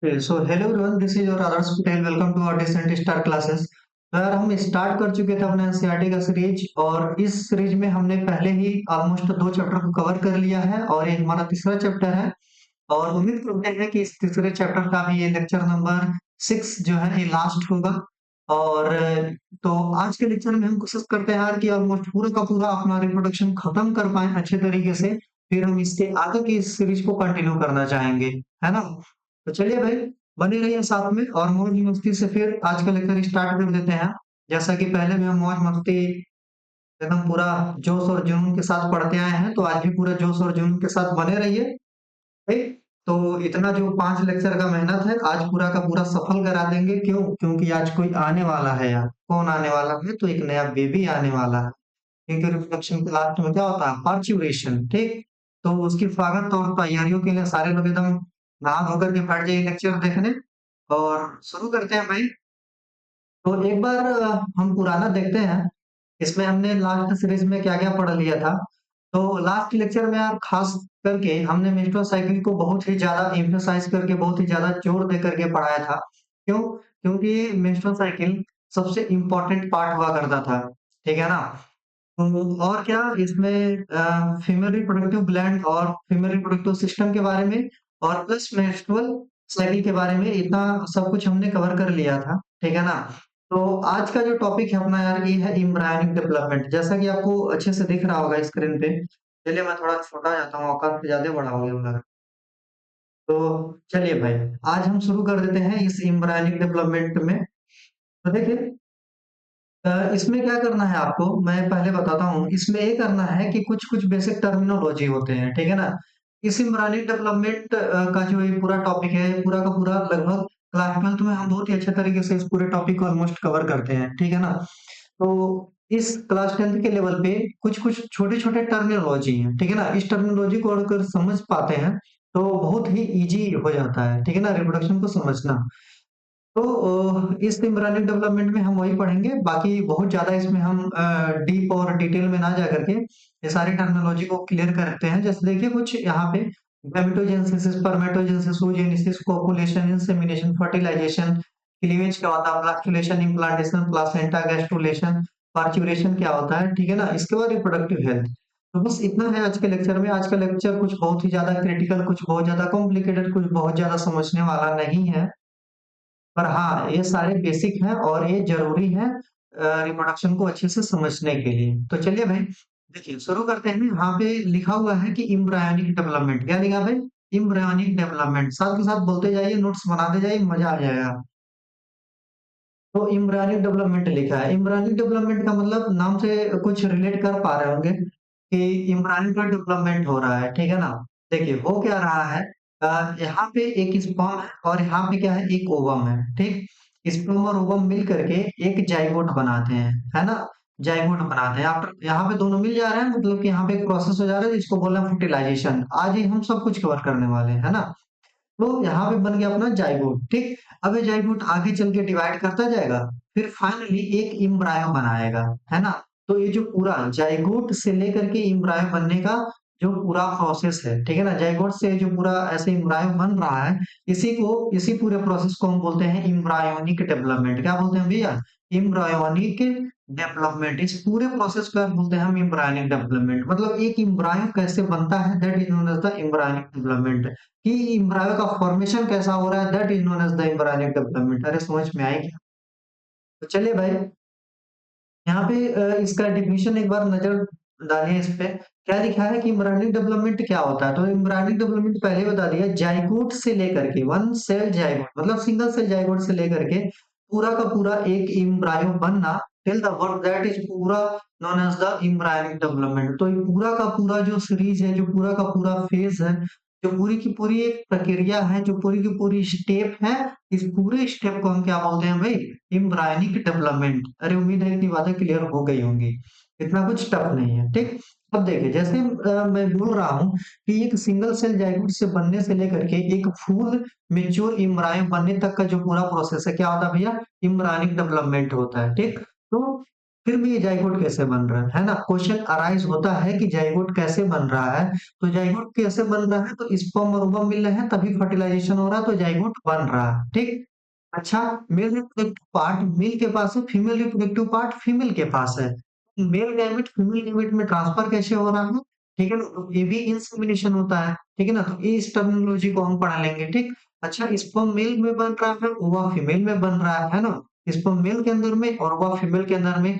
Okay, so hello everyone, this is your Adarsh Patel. Welcome to our Decent Start Classes. तो यार हम start कर चुके थे अपने एनसीईआरटी का सीरीज और इस सीरीज में हमने पहले ही ऑलमोस्ट 2 चैप्टर को कवर कर लिया है और ये हमारा तीसरा चैप्टर है। और उम्मीद करते हैं कि इस तीसरे चैप्टर का भी ये लेक्चर नंबर 6 जो है ये लास्ट होगा। और तो आज के लेक्चर में हम कोशिश करते हैं यार कि ऑलमोस्ट पूरा का पूरा अपना रिप्रोडक्शन खत्म कर पाए अच्छे तरीके से। फिर हम इसके आगे की इस सीरीज को कंटिन्यू करना चाहेंगे, है ना? तो चलिए भाई, बने रहिए साथ में और मौज मस्ती से फिर आज का लेक्चर स्टार्ट कर देते हैं। जैसा कि पहले भी हम मौज मस्ती एकदम पूरा जोश और जुनून के साथ पढ़ते आए हैं, तो आज भी पूरा जोश और जुनून के साथ बने रहिए। ठीक? तो इतना जो 5 लेक्चर का मेहनत है आज पूरा का पूरा सफल करा देंगे। क्यों? क्योंकि आज कोई आने वाला है यार। कौन आने वाला है? तो एक नया बेबी आने वाला है। क्योंकि रिप्रोडक्शन के लास्ट में क्या होता है? पार्च्यूरेशन। ठीक? तो उसकी स्वागत और तैयारियों के लिए सारे लोग एकदम नहा धो करके बैठ जाइए लेक्चर देखने। और शुरू करते हैं भाई। तो एक बार हम पुराना देखते हैं, इसमें हमने लास्ट सीरीज में क्या-क्या पढ़ लिया था। तो लास्ट लेक्चर में आप खास करके हमने मेंस्ट्रुअल साइकिल को बहुत ही ज़्यादा एम्फसाइज़ करके, बहुत ही ज़्यादा जोर दे करके पढ़ाया था। क्यों? क्योंकि मेंस्ट्रुअल साइकिल सबसे इम्पोर्टेंट पार्ट हुआ करता था, ठीक है ना? और क्या इसमें फीमेल रिप्रोडक्टिव ग्लैंड और फीमेल रिप्रोडक्टिव सिस्टम के बारे में और प्लस मेंस्ट्रुअल साइकिल के बारे में इतना सब कुछ हमने कवर कर लिया था, ठीक है ना? तो आज का जो टॉपिक है अपना यार ये है एम्ब्रायोनिक डेवलपमेंट। जैसा कि आपको अच्छे से दिख रहा होगा स्क्रीन पे। चलिए मैं थोड़ा छोटा हो जाता हूँ, औकात से ज़्यादा बड़ा हो गया हूँ लग। तो चलिए भाई, आज हम शुरू कर देते हैं इस एम्ब्रायोनिक डेवलपमेंट में। तो देखिए, इसमें क्या करना है आपको मैं पहले बताता हूँ। इसमें ये करना है कि कुछ-कुछ बेसिक टर्मिनोलॉजी होते हैं, ठीक है ना? इस एम्ब्रायोनिक डेवलपमेंट का जो ये पूरा टॉपिक है, पूरा का पूरा लगभग क्लास 12th में हम बहुत ही अच्छे तरीके से इस पूरे टॉपिक को ऑलमोस्ट कवर करते हैं, ठीक है ना? तो इस क्लास 10th के लेवल पे कुछ-कुछ छोटे-छोटे टर्मिनोलॉजी हैं, ठीक है ना? इस टर्मिनोलॉजी को अगर समझ पाते हैं, तो बहुत ही ईज़ी हो जाता है, ठीक है ना? रिप्रोडक्शन को समझना। तो इस एम्ब्रियोनिक डेवलपमेंट में हम वही पढ़ेंगे, बाकी बहुत ज़्यादा इसमें हम डीप और डिटेल में ना जा करके ये सारी टर्मिनोलॉजी को क्लियर करते हैं। जैसे देखिए कुछ यहाँ पे gametogenesis, spermatogenesis, oogenesis, copulation, insemination, fertilisation, cleavage क्या होता है, fluctuation, implantation, placenta, gastrulation, parturition क्या होता है, ठीक है ना? इसके बाद रिप्रोडक्टिव हेल्थ। तो बस इतना है आज के लेक्चर में। आज का लेक्चर कुछ बहुत ही ज़्यादा क्रिटिकल, कुछ बहुत ज़्यादा कॉम्प्लिकेटेड, कुछ बहुत ज़्यादा समझने वाला नहीं है। पर हाँ, ये सारे बेसिक हैं और ये ज़रूरी है रिप्रोडक्शन को अच्छे से समझने के लिए। तो चलिए भाई, देखिए शुरू करते हैं। यहाँ पे लिखा हुआ है कि एम्ब्रियोनिक डेवलपमेंट। क्या लिखा है भाई? Embryonic development. साथ के साथ बोलते जाइए, नोट्स बनाते जाइए, मज़ा आ जाएगा। तो एम्ब्रियोनिक डेवलपमेंट लिखा है। एम्ब्रियोनिक डेवलपमेंट का मतलब नाम से कुछ रिलेट कर पा रहे होंगे कि एम्ब्रियोनिक का डेवलपमेंट हो रहा है, ठीक है ना? देखिए हो क्या रहा है, यहाँ पे एक स्पर्म है और यहाँ पे क्या है, एक ओवम है, ठीक? स्पर्म और ओवम मिल करके एक जाइगोट बनाते हैं, है ना? जाइगोट बनाते हैं। आफ्टर यहाँ पे दोनों मिल जा रहे हैं, मतलब कि यहाँ पे एक प्रोसेस हो जा रहा है जिसको बोला फर्टिलाइजेशन। आज ही हम सब कुछ कवर करने वाले हैं, है ना? तो यहाँ पे बन गया अपना जाइगोट, ठीक? अब ये जाइगोट आगे चल के डिवाइड करता जाएगा, फिर फाइनली एक एम्ब्रायो बनाएगा, है ना? तो ये जो पूरा जाइगोट से लेकर के एम्ब्रायो बनने का जो पूरा प्रोसेस है, ठीक है ना? जाइगोट से जो पूरा ऐसे एम्ब्रायो बन रहा है, इसी पूरे प्रोसेस को हम बोलते हैं एम्ब्रायोनिक डेवलपमेंट। क्या बोलते हैं भैया? Embryonic development. इस पूरे प्रोसेस को हम बोलते हैं हम एम्ब्रायोनिक डेवलपमेंट। मतलब एक एम्ब्रायो कैसे बनता है, that is known as the embryonic development. कि एम्ब्रायो का फॉर्मेशन कैसा हो रहा है, that is known as the embryonic development. अरे समझ में आएगी? तो चलिए भाई, यहाँ पे इसका डेफिनेशन एक बार नजर डालिए इस पे। क्या लिखा है कि एम्ब्रायोनिक डेवलपमेंट क्या होता है? तो एम्ब्रायोनिक डेवलपमेंट पहले बता दिया, जाइगोट से लेकर के वन सेल जाइगोट मतलब सिंगल सेल जाइगोट से लेकर के पूरा का पूरा एक एम्ब्रायो बनना, till the work that is पूरा known as the embryonic development. तो ये पूरा का पूरा जो सीरीज है, जो पूरा का पूरा फेज है, जो पूरी की पूरी एक प्रक्रिया है, जो पूरी की पूरी स्टेप है, इस पूरे स्टेप को हम क्या बोलते हैं भाई? Embryonic development. अरे उम्मीद है इतनी बातें क्लियर हो गई होंगी। इतना कुछ टफ नहीं है, ठीक? अब देखिए जैसे मैं बोल रहा हूँ कि एक सिंगल सेल जाइगोट से बनने से लेकर के एक फुल मैच्योर एम्ब्रायो बनने तक का जो पूरा प्रोसेस है क्या होता है भैया? एम्ब्रायोनिक डेवलपमेंट होता है, ठीक? तो फिर भी ये जाइगोट कैसे बन रहा है ना? क्वेश्चन अराइज होता है कि जाइगोट कैसे बन रहा है। तो जाइगोट कैसे बन रहा है, तो स्पर्म और ओवम मिल रहे हैं तभी फर्टिलाइजेशन हो रहा है, तो जाइगोट बन रहा है। ठीक। अच्छा, मेल रिप्रोडक्टिव पार्ट मेल के पास है, फीमेल रिप्रोडक्टिव पार्ट फीमेल के पास है। मेल गैमेट फीमेल गैमेट में ट्रांसफर कैसे हो रहा है? ठीक है ना, तो ये भी इंसेमिनेशन होता है। ठीक है ना, तो ये इस टर्मिनोलॉजी को हम पढ़ा लेंगे। ठीक। अच्छा, स्पर्म मेल में बन रहा है, ओवा फीमेल में बन रहा है ना? स्पर्म मेल के अंदर में और ओवा फीमेल के अंदर में।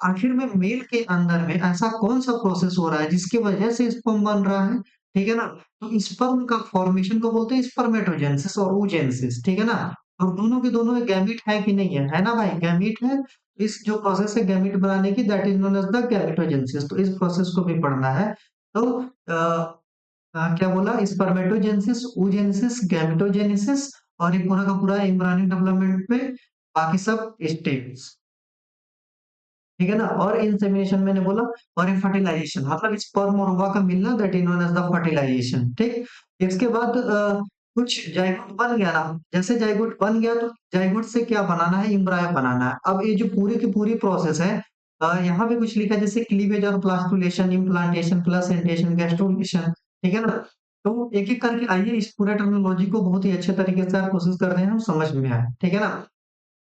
आखिर में मेल के अंदर में ऐसा कौन सा प्रोसेस हो रहा है जिसकी वजह से स्पर्म बन रहा है? ठीक है ना, तो स्पर्म का फॉर्मेशन को बोलते हैं स्पर्मेटोजेनेसिस और oogenesis। ठीक है ना, और दोनों के दोनों में गैमीट है कि नहीं है ना भाई? गैमीट है। इस जो प्रोसेस है गैमीट बनाने की, that is known as the gametogenesis. तो इस प्रोसेस को भी पढ़ना है। तो क्या बोला? स्पर्मेटोजेनेसिस, oogenesis, गैमेटोजेनेसिस, और ये पूरा का पूरा एम्ब्रियोनिक डेवलपमेंट में बाकी सब स्टेप्स। ठीक है ना, और इंसेमिनेशन मैंने बोला, और ये फर्टिलाइजेशन मतलब स्पर्म और ओवा का मिलना, that is known as the fertilisation. ठीक। इसके बाद कुछ जाइगोट बन गया ना, जैसे जाइगोट बन गया तो जाइगोट से क्या बनाना है? एम्ब्रायो बनाना है। अब ये जो पूरी की पूरी प्रोसेस है, यहाँ पे कुछ लिखा है जैसे क्लीवेज और प्लास्टुलेशन, इम्प्लांटेशन, प्लसेंटेशन, गैस्ट्रुलेशन। ठीक है ना, तो एक एक करके आइए इस पूरे टर्मिनोलॉजी को बहुत ही अच्छे तरीके से आप कोशिश कर रहे हैं हम समझ में आए। ठीक है ना,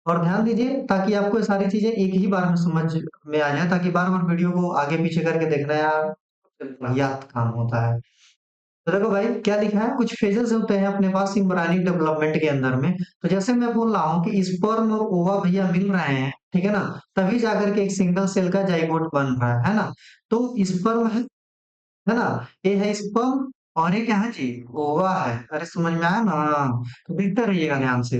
और ध्यान दीजिए ताकि आपको ये सारी चीजें एक ही बार में समझ में आ जाए, ताकि बार बार वीडियो को आगे पीछे करके देखना यार याद काम होता है। तो देखो भाई क्या लिखा है, कुछ फेजेस होते हैं अपने पास इम्ब्रायोनिक डेवलपमेंट के अंदर में। तो जैसे मैं बोल रहा हूँ कि स्पर्म और ओवा भैया मिल रहे हैं, ठीक है ना, तभी जाकर के एक सिंगल सेल का जाइगोट बन रहा है ना? तो स्पर्म है ना, ये है स्पर्म, और ये क्या है जी? ओवा है। अरे समझ में आया ना? तो देखते रहिएगा ध्यान से।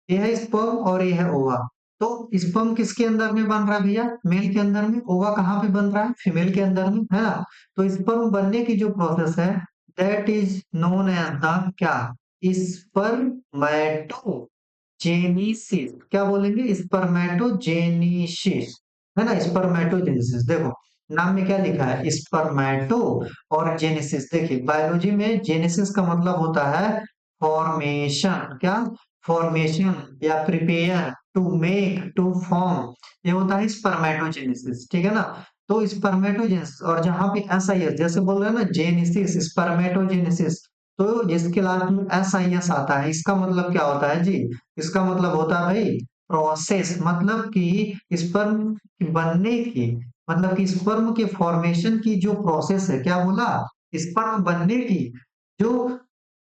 ये है स्पर्म और ये है ओवा। तो स्पर्म किसके अंदर में बन रहा है भैया? मेल के अंदर में। ओवा कहाँ पे बन रहा है? फीमेल के अंदर में, है ना? तो स्पर्म बनने की जो प्रोसेस है, that is known as the क्या? स्पर्मेटोजेनेसिस। क्या बोलेंगे? स्पर्मेटोजेनेसिस, है ना? स्पर्मेटोजेनेसिस देखो नाम में क्या लिखा है, स्पर्मेटो और जेनेसिस। देखिए बायोलॉजी में जेनेसिस का मतलब होता है फॉर्मेशन। क्या? फॉर्मेशन या prepare, to make, to form, ये होता है स्पर्मेटोजेनेसिस। ठीक है ना, तो स्पर्मेटोजेनेसिस, और जहां पे एस आई एस जैसे बोल रहे हैं ना, जेनेसिस, स्पर्मेटोजेनेसिस, तो जिसके लास्ट में एस आई एस आता है, इसका मतलब क्या होता है जी? इसका मतलब होता है भाई प्रोसेस, मतलब कि स्पर्म बनने की, मतलब कि स्पर्म के फॉर्मेशन की जो प्रोसेस है, क्या बोला? स्पर्म बनने की जो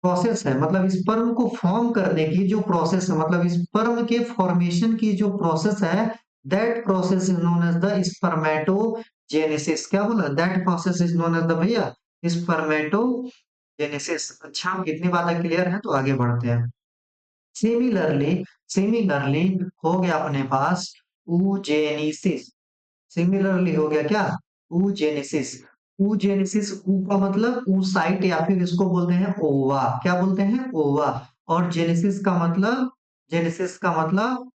प्रोसेस है, मतलब स्पर्म को फॉर्म करने की जो प्रोसेस है, मतलब स्पर्म के फॉर्मेशन की जो प्रोसेस है, that process is known as the spermatogenesis. क्या बोला? That process is known as the भैया स्पर्मेटोजेनेसिस। अच्छा, इतनी बातें क्लियर है तो आगे बढ़ते हैं। सिमिलरली, सिमिलरली हो गया अपने पास ऊजेनिसिस। सिमिलरली हो गया क्या? ऊजेनेसिस। ऊजेनेसिस, ऊ का मतलब ऊसाइट, या फिर इसको बोलते हैं ओवा। क्या बोलते हैं? ओवा। और जेनेसिस का मतलब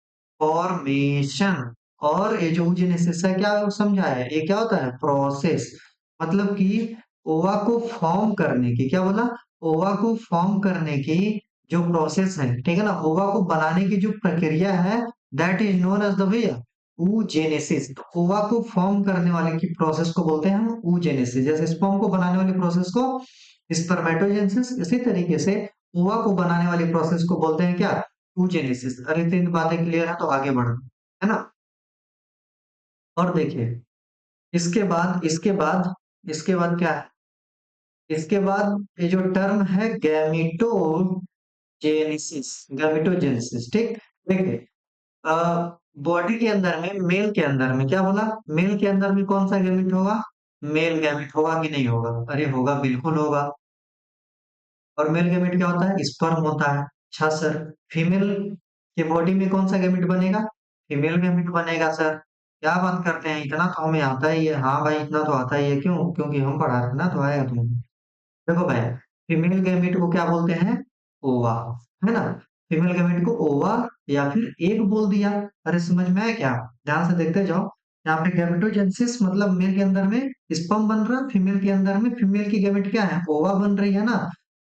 फॉर्मेशन। और ये जो ऊजेनेसिस है क्या समझा है, ये क्या होता है? प्रोसेस, मतलब कि ओवा को फॉर्म करने की, क्या बोला? ओवा को फॉर्म करने की जो प्रोसेस है, ठीक है ना, ओवा को बनाने की जो प्रक्रिया है, that is known as the भैया oogenesis। तो ओवा को फॉर्म करने वाले की प्रोसेस को बोलते हैं हम oogenesis। जैसे स्पर्म को बनाने वाली प्रोसेस को स्पर्मेटोजेनेसिस, इसी तरीके से ओवा को बनाने वाली प्रोसेस को बोलते हैं क्या? oogenesis। अरे तीन बातें क्लियर है तो आगे बढ़ो, है ना? और देखिए इसके बाद क्या है? इसके बाद ये जो टर्म है गैमेटोजेनेसिस, ठीक। देखिए बॉडी के अंदर में, मेल के अंदर में, क्या बोला? मेल के अंदर में कौन सा गैमेट होगा? मेल गैमेट होगा कि नहीं होगा? अरे होगा, बिल्कुल होगा। और मेल गैमेट क्या होता है? स्पर्म होता है। अच्छा सर, फीमेल के बॉडी में कौन सा गैमेट बनेगा? फीमेल गैमेट बनेगा सर। क्या बात करते हैं, इतना तो हमें आता ही है। हाँ भाई, इतना तो आता ही है। क्यों? क्योंकि हम पढ़ा रहे हैं ना, तो आएगा तुम्हें। देखो भाई, फीमेल गैमेट को क्या बोलते हैं? ओवा, है ना? फीमेल गैमेट को ओवा या फिर एग बोल दिया। अरे समझ में आया क्या? ध्यान से देखते जाओ। यहाँ पे गैमेटोजेनेसिस मतलब मेल के अंदर में स्पर्म बन रहा है, फीमेल के अंदर में फीमेल की गैमेट क्या है? ओवा बन रही है ना?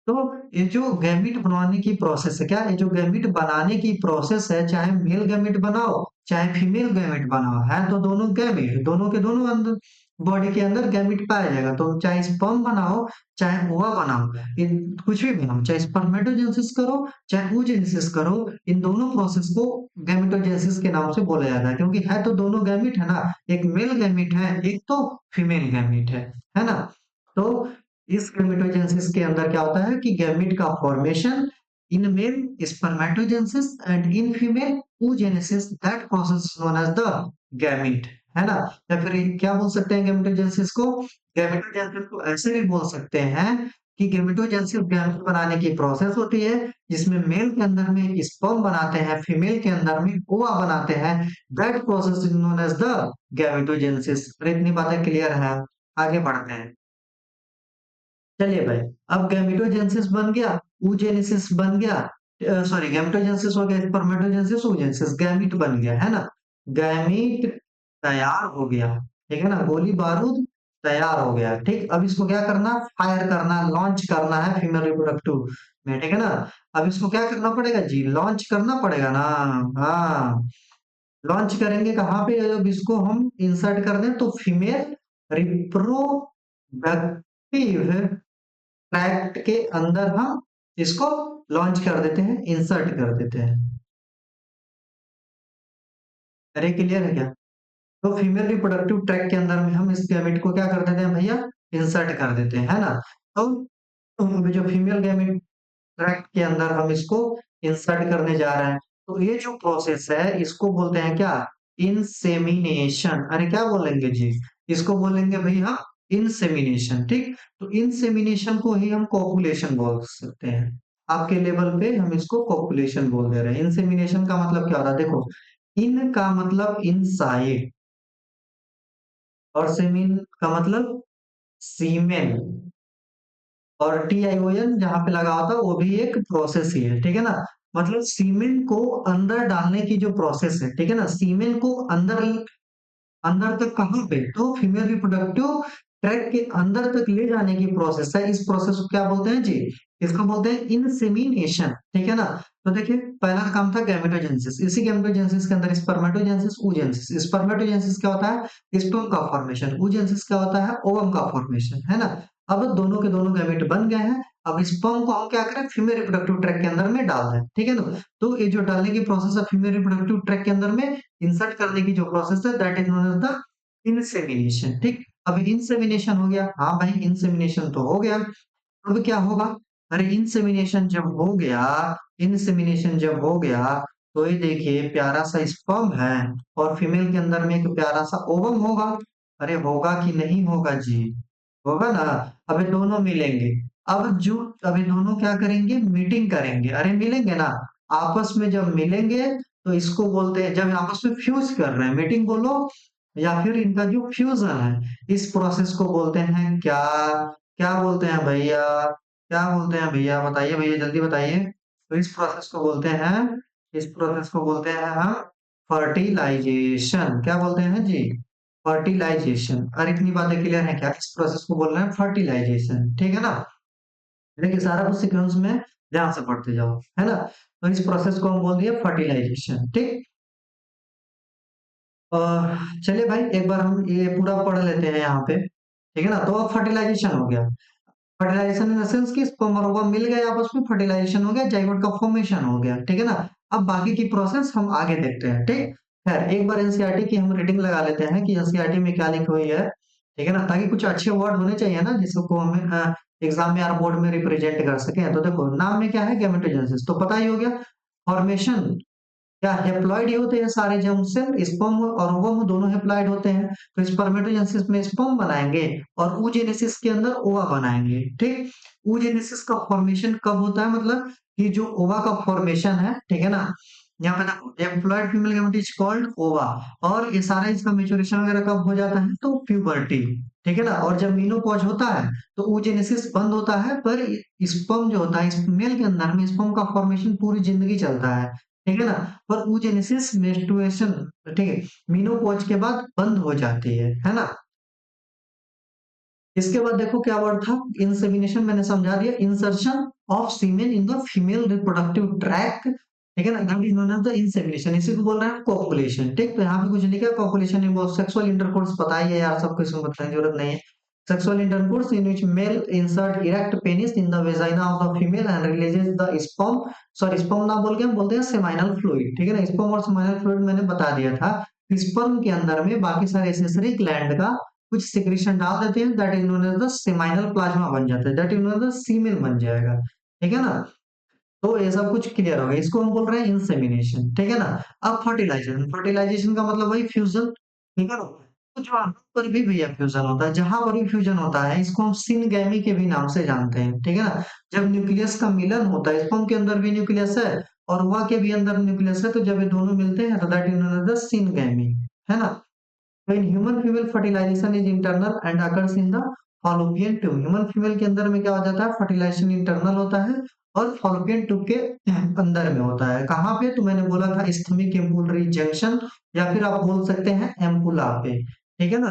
तो ये जो गैमेट बनवाने की प्रोसेस है, क्या ये जो गैमेट बनाने की प्रोसेस है, चाहे मेल गैमेट बनाओ चाहे फीमेल गैमेट बना हो, है तो दोनों गैमेट, दोनों के दोनों अंदर बॉडी के अंदर गैमेट पाया जाएगा। तो चाहे स्पर्म बना हो चाहे ओवा बना हो, इन कुछ भी बना हो, चाहे स्पर्मेटोजेनेसिस करो चाहे oogenesis करो, इन दोनों प्रोसेस को गैमेटोजेनेसिस के नाम से बोला जाता है, क्योंकि है तो दोनों गैमेट है ना, एक मेल गैमेट है एक तो फीमेल गैमेट है ना। तो इस गैमेटोजेनेसिस के अंदर क्या होता है कि गैमेट का formation in male spermatogenesis and in female oogenesis, that process is known as the gamete, है ना। या फिर क्या बोल सकते हैं गैमेटोजेनेसिस को, गैमेटोजेनेसिस को ऐसे भी बोल सकते हैं कि गैमेटोजेनेसिस गैमेट बनाने की प्रोसेस होती है जिसमें मेल के अंदर में स्पर्म बनाते हैं, फीमेल के अंदर में ओवा बनाते हैं, that process is known as the gametogenesis. इतनी बातें क्लियर है, आगे बढ़ते हैं। चलिए भाई, अब गैमेटोजेनेसिस बन गया, oogenesis बन गया, सॉरी गैमेटोजेनेसिस हो गया, स्पर्मेटोजेनेसिस, oogenesis, गैमीट बन गया, है ना। गैमीट तैयार हो गया, ठीक है ना, गोली बारूद तैयार हो गया। ठीक, अब इसको क्या करना, फायर करना, लॉन्च करना है फीमेल रिप्रोडक्टिव में, ठीक है ना। अब इसको क्या करना पड़ेगा जी, लॉन्च करना पड़ेगा ना। हाँ, लॉन्च करेंगे कहाँ पे, जब इसको हम इंसर्ट कर दें तो फीमेल रिप्रोडक्टिव ट्रैक्ट के अंदर हम इसको लॉन्च कर देते हैं, इंसर्ट कर देते हैं। अरे क्लियर है क्या। तो फीमेल रिप्रोडक्टिव ट्रैक्ट के अंदर में हम इस गैमेट को क्या कर देते हैं भैया, इंसर्ट कर देते हैं, है ना। तो जो फीमेल गैमेट ट्रैक्ट के अंदर हम इसको इंसर्ट करने जा रहे हैं, तो ये जो प्रोसेस है इसको बोलते हैं क्या, इंसेमिनेशन। अरे क्या बोलेंगे जी, इसको बोलेंगे भैया इंसेमिनेशन। ठीक, तो इंसेमिनेशन को ही हम कॉपुलेशन बोल सकते हैं। आपके लेवल पे हम इसको कॉपुलेशन बोल दे रहे हैं। इंसेमिनेशन का मतलब क्या होता है, देखो, इन का मतलब इनसाइड और सेमिन का मतलब सीमेन, और TION जहाँ पे लगा होता है वो भी एक प्रोसेस ही है, ठीक है ना। मतलब सीमेन को अंदर डालने की जो प्रोसेस है, ठीक है ना, सीमेन को अंदर अंदर तक कहाँ पे, तो फीमेल रिप्रोडक्टिव ट्रैक्ट के अंदर तक ले जाने की प्रोसेस है। इस प्रोसेस को क्या बोलते हैं जी, इसको बोलते हैं इंसेमिनेशन, ठीक है ना। तो देखिए, पहला काम था गैमेटोजेनेसिस, इसी गैमेटोजेनेसिस के अंदर स्पर्मेटोजेनेसिस, oogenesis। स्पर्मेटोजेनेसिस क्या होता है, स्पर्म का फॉर्मेशन, oogenesis क्या होता है, ओवम का फॉर्मेशन, है ना। अब दोनों के दोनों गैमेट बन गए हैं, अब स्पर्म को हम क्या करें, फीमेल रिप्रोडक्टिव ट्रैक्ट के अंदर में डाल दें, ठीक है ना। तो ये जो डालने की प्रोसेस है फीमेल रिप्रोडक्टिव ट्रैक्ट के अंदर में इंसर्ट करने की जो प्रोसेस है, that is known as the insemination. ठीक, अब इंसेमिनेशन हो गया, हाँ भाई इंसेमिनेशन तो हो गया। अब क्या होगा, अरे इंसेमिनेशन जब हो गया, इंसेमिनेशन जब हो गया, तो ये देखिए प्यारा सा स्पर्म है और फीमेल के अंदर में एक प्यारा सा ओवम होगा। अरे होगा कि नहीं होगा जी, होगा ना। अब ये दोनों मिलेंगे, अब ये दोनों क्या करेंगे, मीटिंग करेंगे। अरे मिलेंगे ना, आपस में जब मिलेंगे तो इसको बोलते हैं, जब आपस में फ्यूज कर रहे हैं, मीटिंग बोलो या फिर इनका जो फ्यूजन है, इस प्रोसेस को बोलते हैं क्या, क्या बोलते हैं भैया, क्या बोलते हैं भैया, बताइए भैया जल्दी बताइए। तो इस प्रोसेस को बोलते हैं, इस प्रोसेस को बोलते हैं हम फर्टिलाइजेशन। क्या बोलते हैं जी, फर्टिलाइजेशन। और इतनी बातें क्लियर है क्या, इस प्रोसेस को बोल रहे हैं फर्टिलाइजेशन, ठीक है ना। देखिए सारा कुछ सीक्वेंस में ध्यान से पढ़ते जाओ, है ना। तो इस प्रोसेस को हम बोल दिए फर्टिलाइजेशन। ठीक, चलिए भाई एक बार हम ये पूरा पढ़ लेते हैं यहाँ पे, ठीक है ना। तो अब फर्टिलाइजेशन हो गया, फर्टिलाइजेशन इन द सेंस कि स्पर्म और ओवम मिल गए आपस में, फर्टिलाइजेशन हो गया, जाइगोट का फॉर्मेशन हो गया, ठीक है ना। अब बाकी की प्रोसेस हम आगे देखते हैं। ठीक, खैर एक बार एनसीईआरटी की हम रीडिंग लगा लेते हैं कि एनसीईआरटी में क्या लिखी हुई है, ठीक है ना, ताकि कुछ अच्छे वर्ड होने चाहिए ना जिसको हमें एग्जाम में या बोर्ड में रिप्रेजेंट कर सके। तो देखो नाम में क्या है, गैमेटोजेनेसिस तो पता ही हो गया, फॉर्मेशन क्या, हेप्लॉइड ही होते हैं सारे जर्म सेल, स्पर्म और ओवम दोनों हेप्लॉइड होते हैं। तो स्पर्मेटोजेनेसिस में स्पर्म बनाएंगे और oogenesis के अंदर ओवा बनाएंगे। ठीक, oogenesis का फॉर्मेशन कब होता है, मतलब कि जो ओवा का फॉर्मेशन है, ठीक है ना, यहाँ पे देखो employed female gamete is called ओवा, और ये सारा इसका मेचुरेशन वगैरह कब हो जाता है, तो प्यूबर्टी, ठीक है ना। और जब मीनोपॉज होता है तो oogenesis बंद होता है, पर स्पर्म जो होता है मेल के अंदर में स्पर्म का फॉर्मेशन पूरी जिंदगी चलता है, ठीक है ना। पर oogenesis मेंस्ट्रुएशन, ठीक है, मीनोपॉज के बाद बंद हो जाती है ना। इसके बाद देखो क्या वर्ड था, इंसेमिनेशन मैंने समझा दिया, insertion of semen in the female reproductive tract ठीक है ना, that is known as the insemination, इसी को बोल रहे हैं कॉपुलेशन। ठीक, तो यहाँ पे कुछ लिखा है कॉपुलेशन इन्वॉल्व सेक्सुअल इंटरकोर्स, पता ही है यार सबको, इसमें बताने की जरूरत नहीं है। Sexual intercourse in which male insert erect penis in the vagina of the female and releases the sperm, sorry sperm ना बोल के हम बोलते हैं सेमाइनल फ्लूइड। ठीक है ना, स्पर्म और सेमाइनल फ्लूइड मैंने बता दिया था। स्पर्म के अंदर में बाकी सारे एसेसरी ग्लैंड का कुछ सिक्रीशन डाल देते हैं, that is known as the seminal plasma बन जाता है, that is known as the semen बन जाएगा। ठीक है ना, तो ये सब कुछ क्लियर हो गया, इसको हम बोल रहे हैं इंसेमिनेशन। ठीक है ना। अब फर्टिलाइजेशन, फर्टिलाइजेशन का मतलब वही फ्यूजन। ठीक है ना, तो जहाँ पर भी भैया फ्यूजन होता है, जहां पर भी फ्यूजन होता है, इसको हम सिनगैमी के भी नाम से जानते हैं। ठीक है ना, जब न्यूक्लियस का मिलन होता है, स्पर्म के अंदर भी न्यूक्लियस है और ओवा के भी अंदर न्यूक्लियस है, तो जब ये दोनों मिलते हैं तो that is known as the syngamy. है ना। तो in human female fertilisation is internal and occurs in the fallopian tube. Human female के अंदर में क्या हो जाता है, फर्टिलाइजेशन इंटरनल होता है और फॉलोपियन ट्यूब के अंदर में होता है। कहाँ पे, तो मैंने बोला था इस्थमिक एम्पुलरी जंक्शन, या फिर आप बोल सकते हैं एम्पुला पे। ठीक है ना।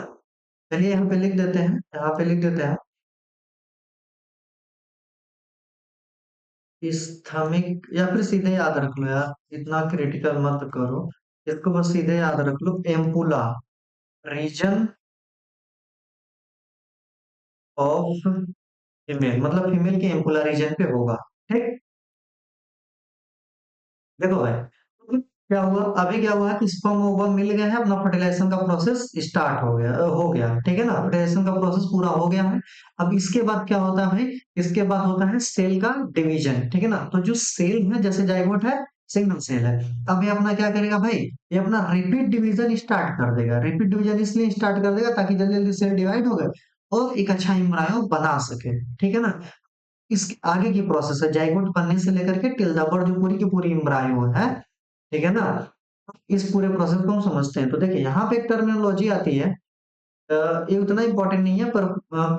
चलिए यहाँ पे लिख देते हैं, यहाँ पे लिख देते हैं इस्थमिक, या फिर सीधे याद रख लो यार, इतना क्रिटिकल मत करो, इसको बस सीधे याद रख लो, एम्पुला, रीजन ऑफ फीमेल, मतलब फीमेल के एम्पुला रीजन पे होगा। ठीक, देखो भाई, तो क्या हुआ, अभी क्या हुआ कि स्पर्म और ओवम मिल गए हैं, अपना फर्टिलाइजेशन का प्रोसेस स्टार्ट हो गया। ठीक है ना, फर्टिलाइजेशन का प्रोसेस पूरा हो गया है। अब इसके बाद क्या होता है भाई, इसके बाद होता है सेल का डिवीजन। ठीक है ना, तो जो सेल है, जैसे जाइगोट है, सिंगल सेल है, अब ये अपना क्या करेगा भाई, ये अपना रिपीट डिवीजन स्टार्ट कर देगा। रिपीट डिवीजन इसलिए स्टार्ट कर देगा ताकि जल्दी जल्दी सेल डिवाइड हो गए और एक अच्छा एम्ब्रायो बना सके। ठीक है ना, इसके आगे की प्रोसेस है जाइगोट बनने से लेकर के टिल द बर्थ, जो पूरी की पूरी एम्ब्रायो है। ठीक है ना, इस पूरे प्रोसेस को हम समझते हैं। तो देखिए यहाँ पे एक टर्मिनोलॉजी आती है, ये उतना इंपॉर्टेंट नहीं है पर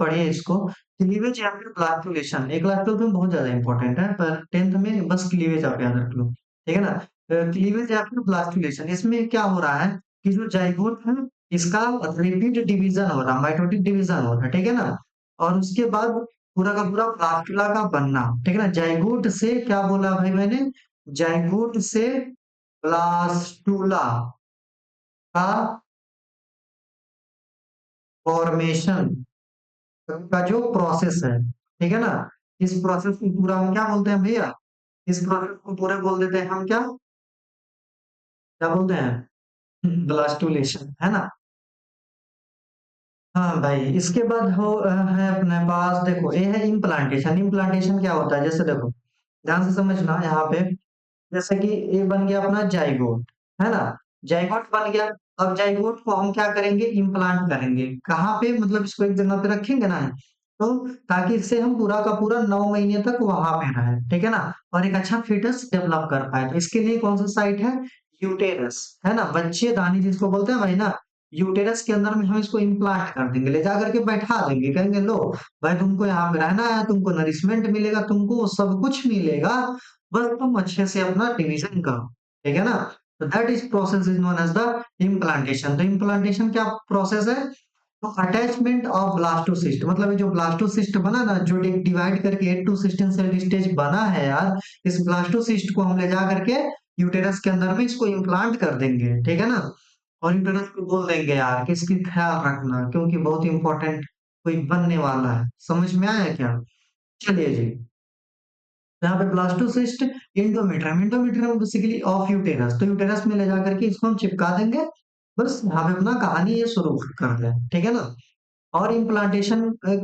पढ़िए इसको। क्लीवेज या फिर ब्लास्टुलेशन, एक क्लास ट्वेल्थ में बहुत ज्यादा इंपॉर्टेंट है, पर टेंथ में बस क्लीवेज आप याद रख लो। ठीक है ना, क्लीवेज या फिर ब्लास्टुलेशन, इसमें क्या हो रहा है कि जो जाइगोट है, इसका रिपीट डिवीजन हो रहा है, माइटोटिक डिवीजन हो रहा है। ठीक है ना, और उसके बाद पूरा का पूरा ब्लास्टुला का बनना। ठीक है ना, जाइगोट से क्या बोला भाई मैंने, जाइगोट से ब्लास्टुला का फॉर्मेशन का जो प्रोसेस है। ठीक है ना, इस प्रोसेस को पूरा हम क्या बोलते हैं भैया, इस प्रोसेस को पूरे बोल देते हैं हम क्या, क्या बोलते हैं, ब्लास्टुलेशन। है ना। हाँ भाई, इसके बाद है अपने पास, देखो ये है इम्प्लांटेशन। इम्प्लांटेशन क्या होता है, जैसे देखो ध्यान से समझना यहाँ पे, जैसे कि ये बन गया अपना जाइगोट, है ना, जाइगोट बन गया। अब जाइगोट को हम क्या करेंगे, इम्प्लांट करेंगे, कहाँ पे, मतलब इसको एक जगह पे रखेंगे ना, तो ताकि इससे हम पूरा का पूरा 9 महीने तक वहां पे रहे। ठीक है ना, और एक अच्छा फिटस डेवलप कर पाए, तो इसके लिए कौन सा साइट है, यूटेरस। है ना, बच्चे दानी जिसको बोलते हैं भाई ना, यूटेरस के अंदर में हम इसको इम्प्लांट कर देंगे, ले जा करके बैठा देंगे, कहेंगे लो भाई तुमको यहाँ पे रहना है, तुमको नरिशमेंट मिलेगा, तुमको सब कुछ मिलेगा, बस तुम अच्छे से अपना डिवीजन करो। ठीक है ना, तो that is process is known as the implantation. तो इम्प्लांटेशन क्या प्रोसेस है, तो अटैचमेंट ऑफ ब्लास्टोसिस्ट, मतलब ये जो ब्लास्टोसिस्ट बना ना, जो डिवाइड करके 8 to 16 सेल स्टेज बना है यार, इस ब्लास्टोसिस्ट को हम ले जा करके यूटेरस के अंदर में इसको इम्प्लांट कर देंगे। ठीक है ना, और यूटेरस को बोल देंगे यार कि इसकी ख्याल रखना, क्योंकि बहुत इंपॉर्टेंट कोई बनने वाला है। समझ में आया क्या। चलिए जी, यहाँ पे blastocyst endometrium, endometrium basically of uterus, तो यूटेरस में ले जाकर के इसको हम चिपका देंगे, बस यहाँ पे अपना कहानी ये शुरू कर दें। ठीक है ना, और इम्प्लांटेशन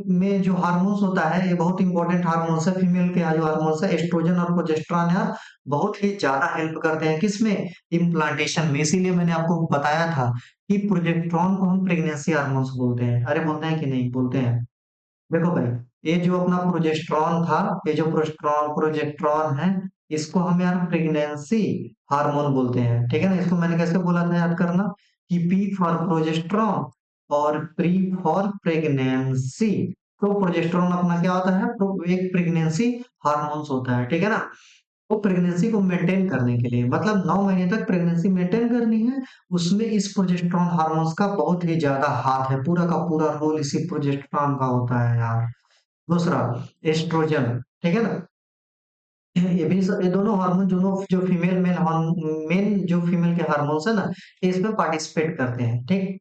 में जो हार्मोन्स होता है, ये बहुत इंपॉर्टेंट हार्मोन्स है, फीमेल के यहाँ जो हार्मोन्स है एस्ट्रोजन और प्रोजेस्टेरॉन यार, बहुत ही ज्यादा हेल्प करते हैं किसमें, इम्प्लांटेशन में। इसीलिए मैंने आपको बताया था कि प्रोजेस्टेरॉन को हम प्रेगनेंसी हार्मोन्स बोलते हैं। अरे बोलते हैं कि नहीं बोलते हैं। देखो भाई, ये जो अपना प्रोजेस्टेरॉन था, ये जो प्रोजेस्टेरॉन प्रोजेस्टेरॉन है, इसको हम यार प्रेगनेंसी हार्मोन बोलते हैं। ठीक है ना, इसको मैंने कैसे बोला था याद करना, कि पी फॉर प्रोजेस्टेरॉन और प्री फॉर प्रेगनेंसी। तो प्रोजेस्टेरॉन अपना क्या होता है, एक प्रेगनेंसी हार्मोन्स होता है। ठीक है ना, वो प्रेगनेंसी को मेंटेन करने के लिए, मतलब 9 महीने तक प्रेगनेंसी मेंटेन करनी है, उसमें इस प्रोजेस्टेरॉन हार्मोन्स का बहुत ही ज्यादा हाथ है, पूरा का पूरा रोल इसी प्रोजेस्टेरॉन का होता है यार। दूसरा, एस्ट्रोजन। ठीक है ना, ये दोनों हार्मोन दोनों जो फीमेल मेल मेन जो फीमेल के हार्मोन्स है ना, ये इसमें पार्टिसिपेट करते हैं, ठीक।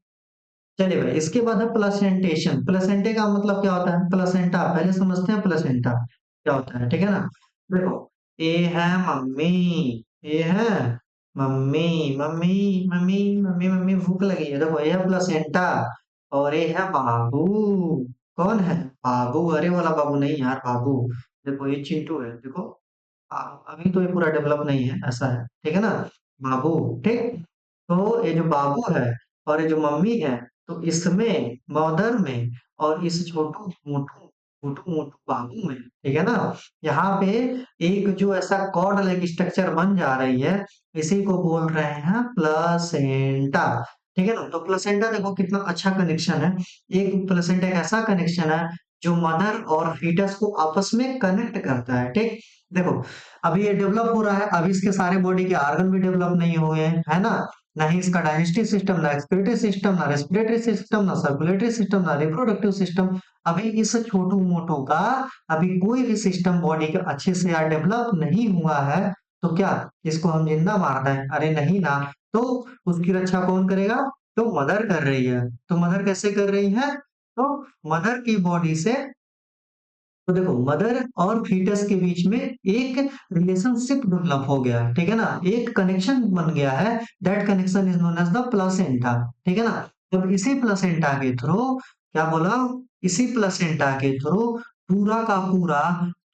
चलिए भाई, इसके बाद है प्लेसेंटेशन। प्लेसेंटे का मतलब क्या होता है? प्लेसेंटा पहले समझते हैं, प्लेसेंटा क्या होता है, ठीक है ना। देखो, ये है मम्मी, ये है mummy, mummy mummy mummy mummy भूख लगी है, देखो ये है प्लेसेंटा। और ये है बाबू। कौन है? बाबू, अरे वाला बाबू नहीं यार, बाबू। देखो ये चिंटू है, देखो। अभी तो ये पूरा डेवलप नहीं है, ऐसा है, ठीक है ना। बाबू, ठीक। तो ये जो बाबू है और ये जो मम्मी है, तो इसमें मदर में और इस छोटू मोटू मोटू मोटू बाबू में, ठीक है ना, यहाँ पे एक जो ऐसा कॉर्ड लाइक स्ट्रक्चर बन जा रही है, इसी को बोल रहे हैं प्लेसेंटा। ठीक है ना। तो प्लेसेंटा देखो कितना अच्छा कनेक्शन है। एक प्लेसेंटा एक ऐसा कनेक्शन है जो मदर और फीटस को आपस में कनेक्ट करता है, ठीक। देखो, अभी ये डेवलप हो रहा है, अभी इसके सारे बॉडी के ऑर्गन भी डेवलप नहीं हुए हैं, है ना। ना ही इसका डाइजेस्टिव सिस्टम, ना एक्सक्रीटरी सिस्टम, ना रेस्पिरेटरी सिस्टम, ना सर्कुलेटरी सिस्टम, ना रिप्रोडक्टिव सिस्टम। अभी इस छोटू मोटू का अभी कोई भी सिस्टम बॉडी का अच्छे से यार डेवलप नहीं हुआ है। तो क्या इसको हम जिंदा मार दें? अरे नहीं ना। तो उसकी रक्षा कौन करेगा? तो मदर कर रही है। तो मदर कैसे कर रही है? तो मदर की बॉडी से, तो देखो मदर और फीटस के बीच में एक रिलेशनशिप डेवलप हो गया, ठीक है ना, एक कनेक्शन बन गया है। That connection is known as the placenta, ठीक है ना। अब इसी प्लासेंटा के थ्रू, क्या बोला, इसी प्लासेंटा के थ्रू पूरा का पूरा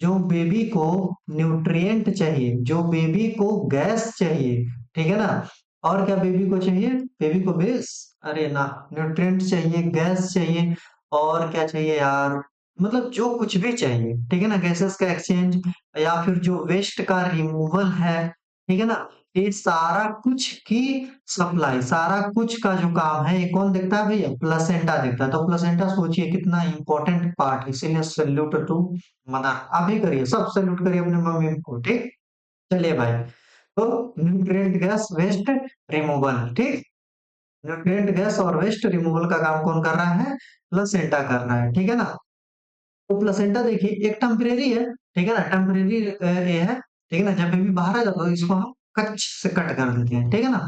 जो बेबी को न्यूट्रिएंट चाहिए, जो बेबी को गैस चाहिए, ठीक है ना। और क्या बेबी को चाहिए? बेबी को बेस, अरे ना, न्यूट्रिएंट चाहिए, गैस चाहिए, और क्या चाहिए यार, मतलब जो कुछ भी चाहिए, ठीक है ना, गैसेस का एक्सचेंज या फिर जो वेस्ट का रिमूवल है, ठीक है ना, ये सारा कुछ की सप्लाई, सारा कुछ का जो काम है, ये कौन देखता है भैया? प्लेसेंटा देखता है। तो प्लेसेंटा सोचिए कितना इंपॉर्टेंट पार्ट है, इसीलिए सैल्यूट टू मदर। आप भी करिए, सब सैल्यूट करिए अपने मम्मी को, ठीक। चलिए भाई, तो न्यूट्रिएंट गैस वेस्ट रिमूवल, ठीक। न्यूट्रिएंट गैस और वेस्ट रिमूवल का काम कौन कर रहा है? प्लेसेंटा कर रहा है, ठीक है ना। तो प्लेसेंटा देखिए एक टेम्परेरी है, ठीक है ना, टेम्परेरी ये है, ठीक है ना। जब बेबी बाहर आ जाता है तो इसको हम कच से कट कर देते हैं, ठीक है ना।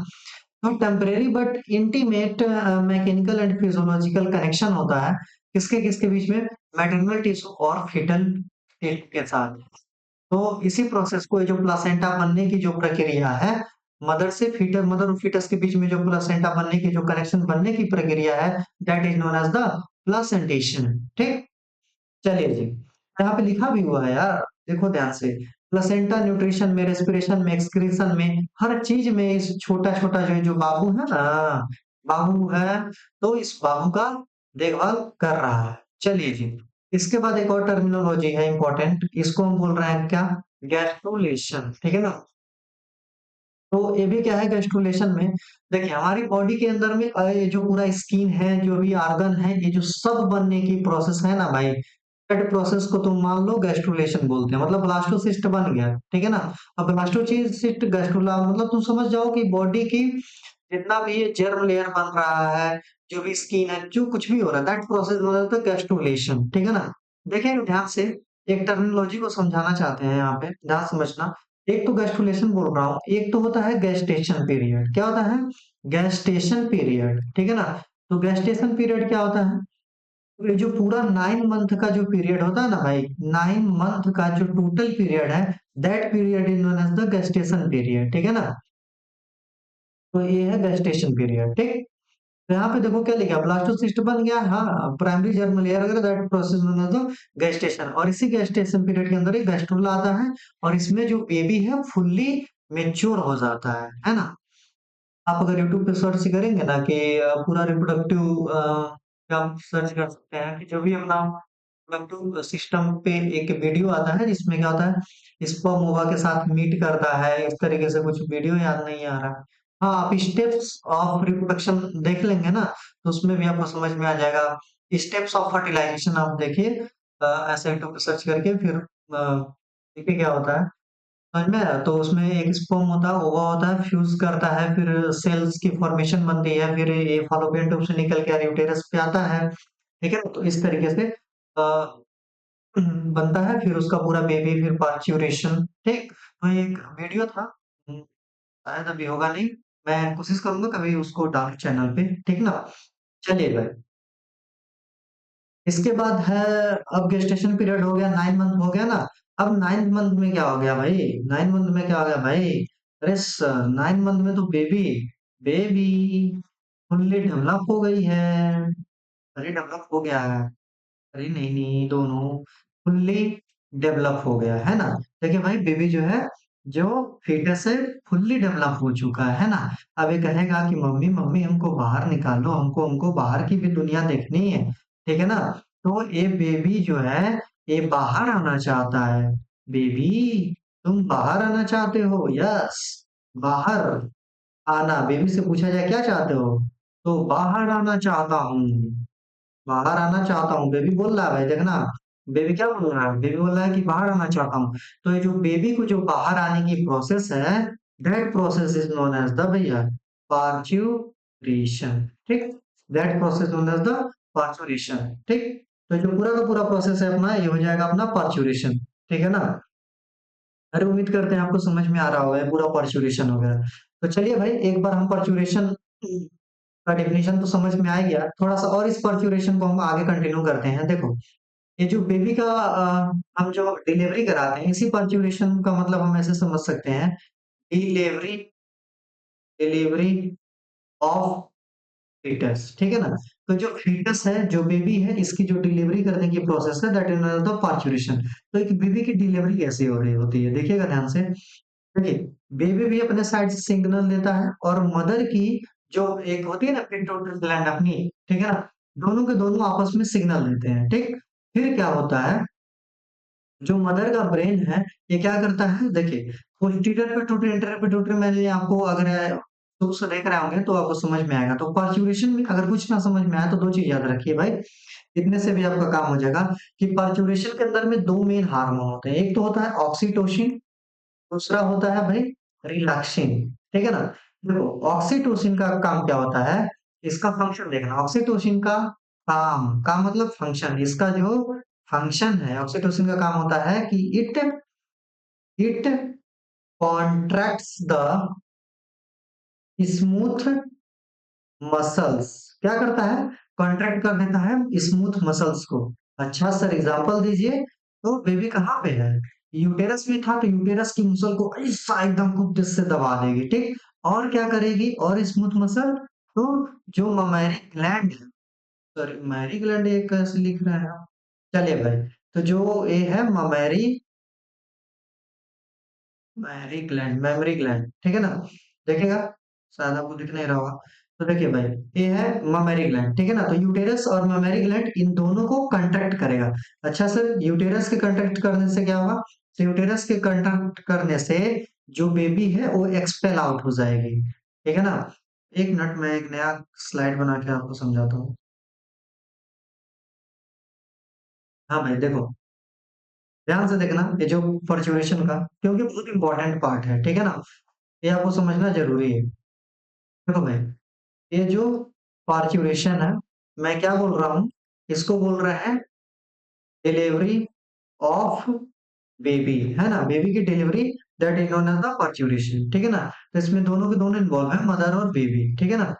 तो temporary but intimate mechanical and physiological connection होता है किसके किसके बीच में? मैटरनल टिश्यू और फीटल टिश्यू के साथ। तो इसी प्रोसेस को, ये जो प्लासेंटा बनने की जो प्रक्रिया है, मदर से फीटस, मदर और फीटस के बीच में जो प्लासेंटा बनने की जो कनेक्शन बनने की प्रक्रिया है, that is known as the placentation, ठीक। चलिए जी, यहाँ पे लिखा भी हुआ है यार, देखो ध्यान से। प्लेसेंटा न्यूट्रिशन में, रेस्पिरेशन में, एक्सक्रीशन में, हर चीज में इस छोटा छोटा जो जो बाबू है ना, बाबू है, तो इस बाबू का देखभाल कर रहा है। चलिए जी, इसके बाद एक और टर्मिनोलॉजी है इंपॉर्टेंट, इसको हम बोल रहे हैं क्या? गैस्ट्रुलेशन, ठीक है ना। तो ये भी क्या है गैस्ट्रुलेशन में? देखिए हमारी बॉडी के अंदर में ये जो पूरा स्किन है, जो भी ऑर्गन है, ये जो सब बनने की प्रोसेस है ना भाई, दैट प्रोसेस को तुम मान लो गैस्ट्रुलेशन बोलते हैं, मतलब ब्लास्टोसिस्ट बन गया, ठीक है ना। अब ब्लास्टोसिस्ट गैस्ट्रुला मतलब तुम समझ जाओ कि बॉडी की जितना भी ये जर्म लेयर बन रहा है, जो भी स्किन है, जो कुछ भी हो रहा है, दैट प्रोसेस बोला जाता है गैस्ट्रुलेशन, ठीक है ना। देखिए ध्यान से, एक टर्मिनोलॉजी को समझाना चाहते हैं यहाँ पे, ध्यान समझना। एक तो गैस्ट्रुलेशन बोल रहा हूँ, एक तो होता है गैस्टेशन पीरियड। क्या होता है? गैस्टेशन पीरियड, ठीक है ना। तो गैस्टेशन पीरियड क्या होता है? ये जो पूरा 9 मंथ का जो पीरियड होता है ना भाई, 9 मंथ का जो टोटल पीरियड है, that period is known as the gestation period, ठीक है ना। तो ये है गैस्टेशन पीरियड, ठीक। तो यहाँ पे देखो क्या लिखा, ब्लास्टोसिस्ट बन गया, हाँ, प्राइमरी जर्म लेयर अगर that process known as the gestation, और इसी गैस्टेशन पीरियड के अंदर एक गैस्ट्रुला आता है, और इसमें जो बेबी है फुल्ली मेच्योर हो जाता है ना। आप अगर यूट्यूब पे सर्च करेंगे ना कि पूरा रिप्रोडक्टिव, आप सर्च कर सकते हैं कि जो भी अपना रिप्रोडक्टिव सिस्टम पे एक वीडियो आता है जिसमें क्या होता है, स्पर्म ओवा के साथ मीट करता है, इस तरीके से कुछ वीडियो याद नहीं आ रहा। हाँ, आप स्टेप्स ऑफ रिप्रोडक्शन देख लेंगे ना, तो उसमें भी आपको समझ में आ जाएगा। स्टेप्स ऑफ फर्टिलाइजेशन आप देखिए, ऐसे यूट्यूब पे सर्च करके, फिर देखिए क्या होता है, समझ में आया? तो उसमें एक स्पर्म होता है, ओवा होता है, फ्यूज करता है, फिर सेल्स की फॉर्मेशन बनती है, फिर ये फॉलोपियन ट्यूब से निकल के यूटेरस पे आता है, ठीक है ना। तो इस तरीके से बनता है, फिर उसका पूरा बेबी, फिर पार्च्यूरेशन, ठीक। तो एक वीडियो था, शायद अभी होगा नहीं, मैं कोशिश करूंगा कभी उसको डालूं चैनल पे, ठीक ना। चलिए भाई, इसके बाद है, अब गेस्टेशन पीरियड हो गया, 9 मंथ हो गया ना। अब 9 मंथ में क्या हो गया भाई, 9 मंथ में क्या हो गया भाई, अरे 9 मंथ में तो बेबी बेबी फुल्ली डेवलप हो गई है। अरे डेवलप हो गया है, अरे नहीं नहीं, दोनों फुल्ली डेवलप हो गया है ना। देखिए भाई, बेबी जो है, जो फीटस है, फुल्ली डेवलप हो चुका है ना। अब ये कहेगा कि मम्मी मम्मी हमको बाहर निकालो, हमको हमको बाहर की भी दुनिया देखनी है, ठीक है ना। तो ये बेबी जो है, ये बाहर आना चाहता है। बेबी, तुम बाहर आना चाहते हो, यस, बाहर आना। बेबी से पूछा जाए क्या चाहते हो, तो बाहर आना चाहता हूँ, बाहर आना चाहता हूँ, बेबी बोल रहा है भाई, देखना। बेबी क्या बोल रहा है, बेबी बोल रहा है कि बाहर आना चाहता हूँ। तो ये जो बेबी को जो बाहर आने की प्रोसेस है, that process is known as the, भैया, पार्च्यूरेशन, ठीक। That process known as the parturition, ठीक। तो जो पूरा का पूरा प्रोसेस है अपना, ये हो जाएगा अपना पार्च्यूरेशन, ठीक है ना। अरे उम्मीद करते हैं आपको समझ में आ रहा होगा, ये पूरा पार्च्यूरेशन वगैरह। तो चलिए भाई, एक बार हम पार्च्यूरेशन का डेफिनेशन तो समझ में आ गया, थोड़ा सा और इस पार्च्यूरेशन को हम आगे कंटिन्यू करते हैं। देखो, ये जो बेबी का हम जो डिलीवरी कराते हैं, इसी पार्च्यूरेशन का मतलब हम ऐसे समझ सकते हैं, डिलीवरी डिलीवरी ऑफ फीटस, ठीक है ना। तो जो फीटस है, जो बेबी है, इसकी जो डिलीवरी करने की प्रोसेस है, that is known the parturition. तो एक बेबी की डिलीवरी कैसे हो रही होती है, देखिएगा ध्यान से। देखिए, बेबी भी अपने साइड से सिग्नल देता है, और मदर की जो एक होती है ना पिट्यूटरी ग्लैंड अपनी, ठीक है ना, दोनों के दोनों आपस में सिग्नल देते हैं, ठीक। फिर क्या होता है, जो मदर का ब्रेन है, ये क्या करता है, देखिए, पोस्टीरियर पिट्यूटरी, इंटीरियर पिट्यूटरी, मैंने आपको अगर शुरू से देख रहे होंगे तो आपको समझ में आएगा। तो पार्च्यूरेशन में अगर कुछ ना समझ में आए तो दो चीज याद रखिए भाई, इतने से भी आपका काम हो जाएगा, कि पार्च्यूरेशन के अंदर में दो मेन हार्मोन होते हैं, एक तो होता है ऑक्सीटोसिन, दूसरा होता है भाई रिलैक्सिन, ठीक है ना। देखो, ऑक्सीटोसिन का काम क्या होता है, इसका फंक्शन देखना। ऑक्सीटोसिन का काम मतलब फंक्शन, इसका जो फंक्शन है, ऑक्सीटोसिन का काम होता है कि it it contracts the smooth muscles. क्या करता है, कॉन्ट्रैक्ट कर देता है स्मूथ मसल्स को। अच्छा सर, एग्जांपल दीजिए। तो बेबी कहाँ पे है, यूटेरस में था, तो यूटेरस की मसल को ऐसा एकदम खूब से दबा देगी, ठीक। और क्या करेगी, और स्मूथ मसल, तो जो ममेरी ग्लैंड है, सॉरी मैरी ग्लैंड ये कैसे लिख रहे हैं आप? चलिए भाई, तो जो ये है ममेरी, मैरी ग्लैंड, मेमोरी ग्लैंड, ठीक है ना। देखिएगा, शायद आपको दिख नहीं रहा होगा। तो देखिए भाई, ये है ममेरी ग्लैंड, ठीक है ना। तो यूटेरस और ममेरी ग्लैंड इन दोनों को कंट्रैक्ट करेगा। अच्छा सर, यूटेरस के कंट्रैक्ट करने से क्या होगा, तो यूटेरस के कंट्रैक्ट करने से जो बेबी है वो एक्सपेल आउट हो जाएगी, ठीक है ना। एक मिनट, मैं एक नया स्लाइड बना के आपको समझाता हूँ। हाँ भाई देखो, ध्यान से देखना, ये जो पर्चुरेशन का, क्योंकि बहुत इंपॉर्टेंट पार्ट है, ठीक है ना, ये आपको समझना जरूरी है। देखो भाई, ये जो पार्चुरेशन है, मैं क्या बोल रहा हूँ, इसको बोल रहे हैं डिलीवरी ऑफ बेबी, है ना, बेबी की delivery, that is known as the parturition, ठीक है ना। तो इसमें दोनों के दोनों इन्वॉल्व है, मदर और बेबी, ठीक है ना।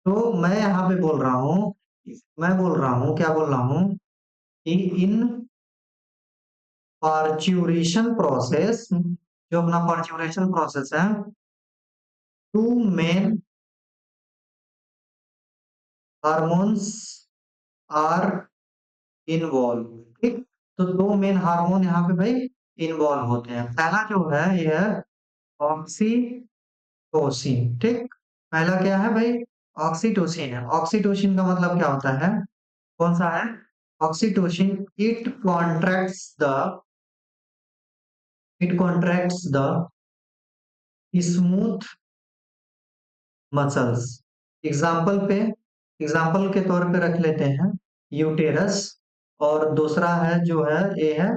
तो मैं यहाँ पे बोल रहा हूँ, मैं बोल रहा हूँ, क्या बोल रहा हूँ, कि इन पार्चुरेशन प्रोसेस, जो अपना पार्चुरेशन प्रोसेस है, two main hormones are involved, ठीक। तो दो मेन हार्मोन यहाँ पे भाई इन्वॉल्व होते हैं। पहला जो है ये है ऑक्सीटोसिन, ठीक। पहला क्या है भाई, ऑक्सीटोसिन है। ऑक्सीटोसिन का मतलब क्या होता है, कौन सा है, oxytocin, it contracts the smooth muscles. Example पे, एग्जाम्पल के तौर पे रख लेते हैं यूटेरस, और दूसरा है जो है ये है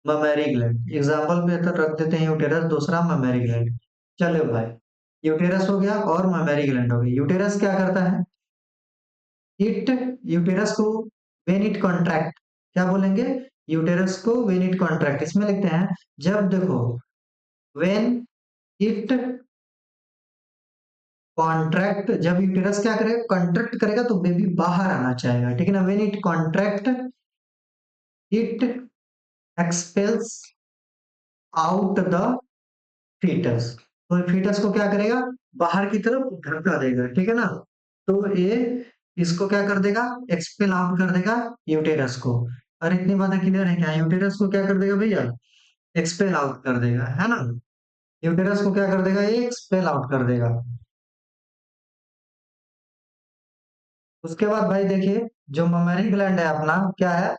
ममेरी ग्लैंड। एग्जाम्पल पे तो रख देते हैं यूटेरस, दूसरा ममेरी ग्लैंड। चलो भाई, यूटेरस हो गया और ममेरी ग्लैंड हो गई। यूटेरस क्या करता है, इट यूटेरस को व्हेन इट कॉन्ट्रैक्ट, क्या बोलेंगे, यूटेरस को व्हेन इट कॉन्ट्रैक्ट, इसमें लिखते हैं जब देखो व्हेन इट कॉन्ट्रैक्ट, जब यूटेरस क्या करेगा, कॉन्ट्रैक्ट करेगा तो बेबी बाहर आना चाहेगा, ठीक है ना। When it contract it expels out the foetus, तो फीटस को क्या करेगा, बाहर की तरफ धक्का देगा, ठीक है ना। तो ये इसको क्या कर देगा, एक्सपेल आउट कर देगा यूटेरस को। और इतनी बातें क्लियर है क्या, यूटेरस को क्या कर देगा भैया, एक्सपेल आउट कर देगा, है ना। यूटेरस को क्या कर देगा, ये एक्सपेल आउट कर देगा। उसके बाद भाई देखिए, जो ममेरी ग्लैंड है अपना क्या है,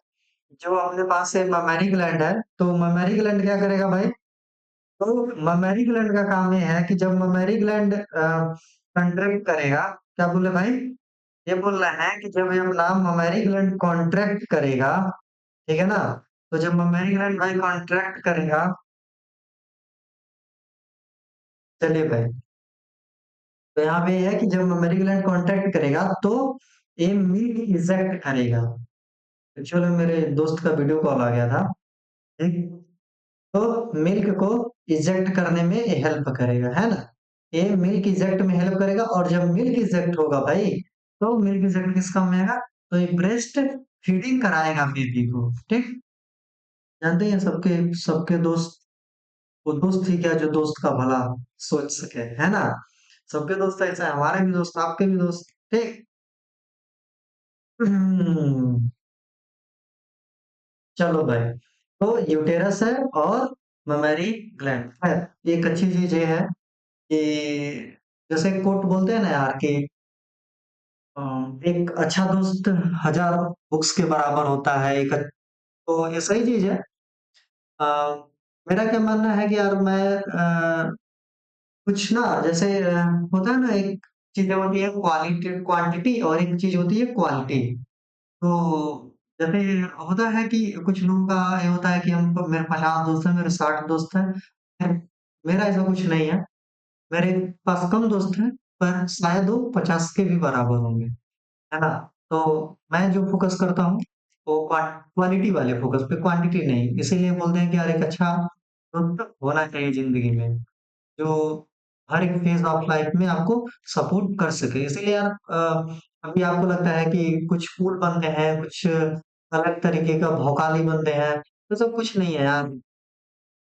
जो अपने पास से ममेरी ग्लैंड है, तो ममेरी ग्लैंड क्या करेगा भाई, तो ममेरी ग्लैंड का काम ये है कि जब ममेरी ग्लैंड कंट्रैक्ट करेगा, क्या बोले भाई, ये बोल रहा है कि जब ये अपना ममेरी ग्लैंड कॉन्ट्रैक्ट करेगा, ठीक है ना, तो जब ममेरी ग्लैंड भाई कॉन्ट्रैक्ट करेगा, चलिए भाई, तो यहाँ पे ये है कि जब ममेरी ग्लैंड कॉन्ट्रैक्ट करेगा तो ये मिल्क इजेक्ट करेगा। एक्चुअली मेरे दोस्त का वीडियो कॉल आ गया था, ठीक, तो मिल्क को इजेक्ट करने में ये हेल्प करेगा, है ना। ये मिल्क इजेक्ट में हेल्प करेगा, और जब मिल्क इजेक्ट होगा भाई, तो मिल्क इजेक्ट किस काम में आएगा, तो ये ब्रेस्ट फीडिंग कराएगा बेबी को, ठीक। जानते हैं सबके सबके दोस्त, वो दोस्त ही क्या जो दोस्त का भला सोच सके, है ना। सबके दोस्त ऐसा है, हमारे भी दोस्त, आपके भी दोस्त, ठीक। हम्म, चलो भाई, तो यूटेरस है और ममेरी ग्लैंड है, एक अच्छी चीज ये है कि जैसे कोट बोलते हैं ना यार कि अ, एक अच्छा दोस्त हजार बुक्स के बराबर होता है, एक तो ये सही चीज है। अ, मेरा क्या मानना है कि यार मैं कुछ ना जैसे होता है ना, एक चीजें होती है क्वालिटी क्वांटिटी, और एक चीज होती है क्वालिटी। तो जैसे होता है कि कुछ लोगों का ये होता है कि हम मेरे 50 दोस्त हैं, मेरे 60 दोस्त हैं, मेरा ऐसा कुछ नहीं है। मेरे पास कम दोस्त हैं, पर शायद वो 50 के भी बराबर होंगे, है ना। तो मैं जो फोकस करता हूँ वो क्वालिटी वाले फोकस पे, क्वांटिटी नहीं। इसीलिए बोलते हैं कि यार एक अच्छा दोस्त होना चाहिए जिंदगी में, जो हर एक फेज ऑफ लाइफ में आपको सपोर्ट कर सके। इसीलिए यार अभी आपको लगता है कि कुछ कूल बंदे हैं, कुछ अलग तरीके का भौकाली बंदे हैं, तो सब कुछ नहीं है यार,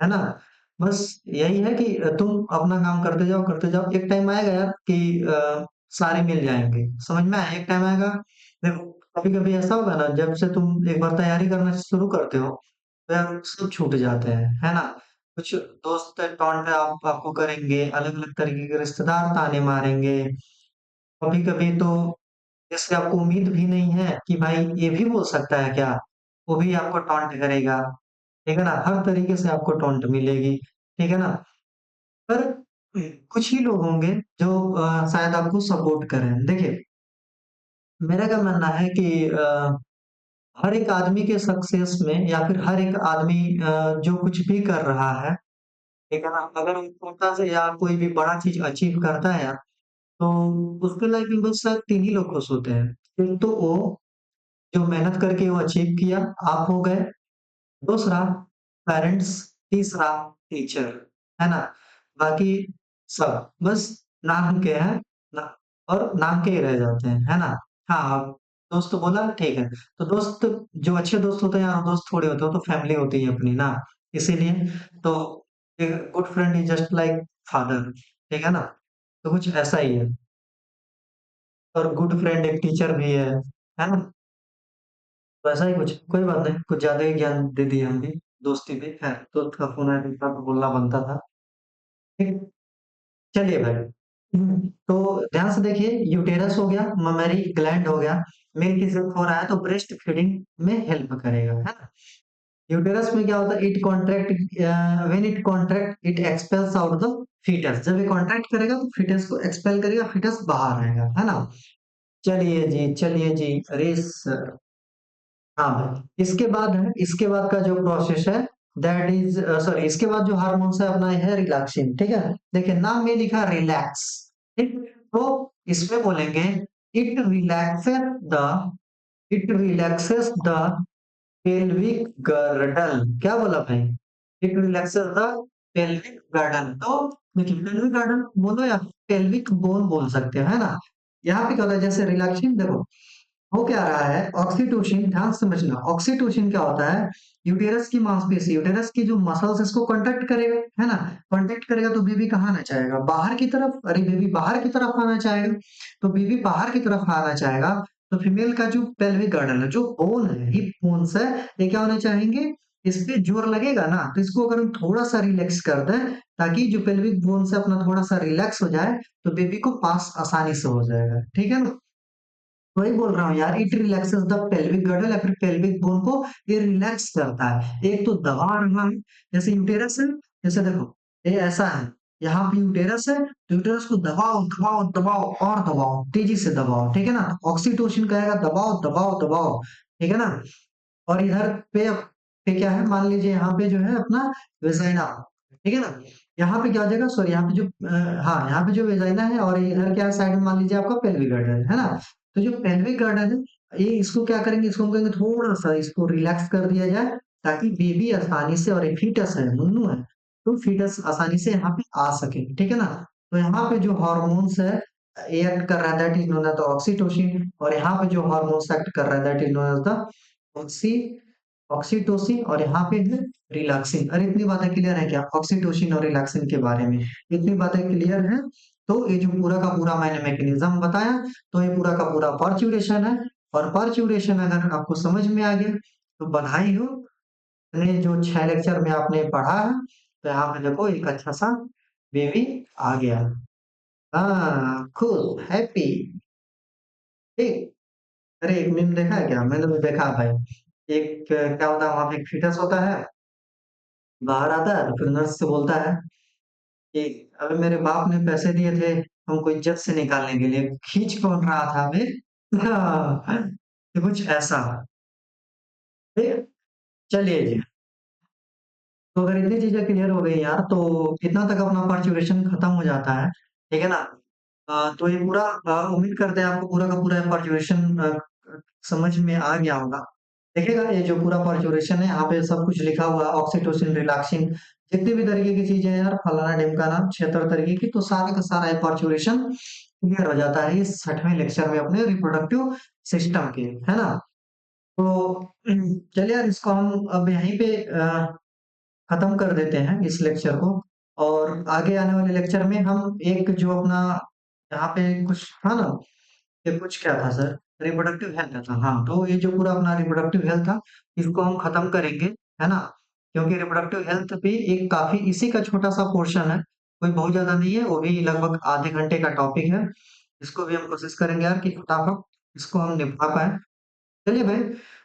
है ना। बस यही है कि तुम अपना काम करते जाओ, एक टाइम आएगा यार कि सारे मिल जाएंगे, समझ में आया, एक टाइम आएगा। देखो कभी कभी ऐसा होगा ना, जब से तुम एक बार तैयारी करना शुरू करते हो, तो यार सब छूट जाते हैं, है ना। कुछ दोस्त टॉन्ट आपको करेंगे, अलग अलग तरीके के रिश्तेदार ताने मारेंगे, कभी कभी तो जिससे आपको उम्मीद भी नहीं है कि भाई ये भी बोल सकता है क्या, वो भी आपको टॉन्ट करेगा, ठीक है ना। हर तरीके से आपको टॉन्ट मिलेगी, ठीक है ना। पर कुछ ही लोग होंगे जो शायद आपको सपोर्ट करें। देखिए मेरा क्या मानना है कि हर एक आदमी के सक्सेस में, या फिर हर एक आदमी जो कुछ भी कर रहा है, ठीक है ना, अगर वो छोटा से या कोई भी बड़ा चीज अचीव करता है यार, तो उसके लाइफ में बस शायद तीन ही लोग खुश होते हैं। एक तो वो जो मेहनत करके वो अचीव किया, आप हो गए, दूसरा पेरेंट्स, तीसरा टीचर, है ना। बाकी सब बस नाम के हैं ना, और नाम के ही रह जाते हैं, है ना। हाँ, दोस्त तो बोला ठीक है, तो दोस्त जो अच्छे दोस्त होते हैं यार, वो दोस्त थोड़े होते हैं, वो तो फैमिली होती है अपनी ना, इसीलिए तो good friend is just like father, ठीक है ना। तो कुछ ऐसा ही है, और गुड फ्रेंड एक टीचर भी है ना। तो ऐसा ही कुछ, कोई बात नहीं, कुछ ज्यादा ही ज्ञान दे दिए हम भी, दोस्ती पे है, दोस्त का फोन आया था तो बोलना बनता था, ठीक है? चलिए भाई, तो ध्यान से देखिए, यूटेरस हो गया, ममेरी ग्लैंड हो गया, मेल की जरूरत हो रहा है तो ब्रेस्ट फीडिंग में हेल्प करेगा, है ना। यूटेरस में क्या होता है, it contract, when it contract it expels out the foetus, जब ये कॉन्ट्रैक्ट करेगा तो फीटस को एक्सपेल करेगा, फीटस बाहर आएगा, है ना। चलिए जी, अरे हाँ भाई, इसके बाद है, इसके बाद का जो प्रोसेस है, दैट इज सॉरी, इसके बाद जो हार्मोन्स है अपना है रिलैक्सिन, ठीक है। देखिए नाम में लिखा रिलैक्स, ठीक, तो इसमें बोलेंगे it relaxes the it relaxes the pelvic girdle. क्या बोला भाई? It relaxes the pelvic girdle. तो देखिए पेल्विक गर्डल बोलो या पेल्विक बोन बोल सकते हो, है ना? यहाँ पे क्या होता है, जैसे रिलैक्सिंग देखो हो क्या रहा है, ऑक्सीटोसिन, ध्यान से समझना, ऑक्सीटोसिन क्या होता है, यूटेरस की मांसपेशी, यूटेरस की जो मसल्स इसको कॉन्ट्रैक्ट करेगा, है ना? कॉन्ट्रैक्ट करेगा तो बेबी कहाँ आना चाहेगा, बाहर की तरफ। अरे बेबी बाहर की तरफ आना चाहेगा, तो बेबी बाहर की तरफ आना चाहेगा, तो फीमेल का जो पेल्विक गर्डल है, जो बोन है, हिप बोन्स है, ये क्या होने चाहेंगे, इस पे जोर लगेगा ना, तो इसको अगर हम थोड़ा सा रिलैक्स कर दें, ताकि जो पेल्विक बोन है अपना थोड़ा सा रिलैक्स हो जाए, तो बेबी को पास आसानी से हो जाएगा, ठीक है ना? वही बोल रहा हूँ यार, it relaxes the pelvic girdle या फिर पेल्विक बोन को ये रिलैक्स करता है। एक तो दबा रहा है, जैसे यूटेरस है, जैसे देखो ये ऐसा है, यहाँ पे यूटेरस है, तो यूटेरस को दबाओ दबाओ दबाओ और दबाओ, तेजी से दबाओ, ठीक है ना? ऑक्सीटोसिन कहेगा दबाओ दबाओ दबाओ, ठीक है ना? और इधर पे क्या है, मान लीजिए यहाँ पे जो है अपना वेजाइना, ठीक है ना? यहाँ पे क्या हो जाएगा, सॉरी यहाँ पे जो हाँ यहाँ पे जो वेजाइना है, और इधर क्या है साइड में, मान लीजिए आपका पेल्विक गर्डल है ना? तो जो पेल्विक गार्डन है, ये इसको क्या करेंगे, इसको हम कहेंगे थोड़ा सा इसको रिलैक्स कर दिया जाए, ताकि बेबी आसानी से, और एक फीटस है, नुन्नू है, तो फीटस आसानी से यहाँ पे आ सके, ठीक है ना? तो यहाँ पे जो हॉर्मोन्स है ये एक्ट कर रहा है, that is known as the oxytocin, और यहाँ पे जो हॉर्मोन्स एक्ट कर रहा है, that is known as the oxy oxytocin, और यहाँ पे है रिलैक्सिन। अरे इतनी बातें क्लियर है क्या ऑक्सीटोसिन और रिलैक्सिन के बारे में? इतनी बातें क्लियर है? तो ये जो पूरा का पूरा मैंने मैकेनिज्म बताया, तो ये पूरा का पूरा पर्च्यूरेशन है, और पर्च्यूरेशन अगर आपको समझ में आ गया तो बधाई हो, मैंने जो 6 लेक्चर में आपने पढ़ा है, तो यहाँ पे देखो एक अच्छा सा बेबी आ गया। हाँ खुश हैप्पी, ठीक। अरे एक मीम देखा है क्या? मैंने तो देखा है भाई। एक क्या होता है, वहां पे एक फीटस होता है, बाहर आता है, तो फिर नर्स से बोलता है कि अबे मेरे बाप ने पैसे दिए थे हमको इज्जत से निकालने के लिए, खींच कौन रहा था बे? तो कुछ ऐसा, ठीक। चलिए जी, तो अगर इतनी चीजें क्लियर हो गई यार, तो इतना तक अपना पर्च्यूरेशन खत्म हो जाता है, ठीक है ना? तो ये पूरा उम्मीद करते हैं आपको पूरा का पूरा पर्च्यूरेशन समझ में आ गया होगा। देखिएगा ये जो पूरा पर्च्यूरेशन है, यहाँ पे सब कुछ लिखा हुआ है, ऑक्सीटोसिन, रिलैक्सिन, जितनी भी तरीके की चीजें हैं यार, फलाना ढिमकाना 76 तरीके की, तो सारा का सारा ये पर्च्यूरेशन क्लियर हो जाता है इस 6वें लेक्चर में अपने रिप्रोडक्टिव सिस्टम के, है ना? तो चलिए यार, इसको हम अब यहीं पे खत्म कर देते हैं इस लेक्चर को, और आगे आने वाले लेक्चर में हम एक जो अपना यहाँ पे कुछ था ना, ये कुछ क्या था सर, रिप्रोडक्टिव हेल्थ था, हाँ, तो ये जो पूरा अपना रिप्रोडक्टिव हेल्थ था, इसको हम खत्म करेंगे, है ना? क्योंकि रिप्रोडक्टिव हेल्थ भी एक काफी इसी का छोटा सा पोर्शन है, कोई बहुत ज्यादा नहीं है, वो भी लगभग आधे घंटे का टॉपिक है। इसको भी हम कोशिश करेंगे यार कि फटाफट इसको हम निपटा पाए। चलिए भाई,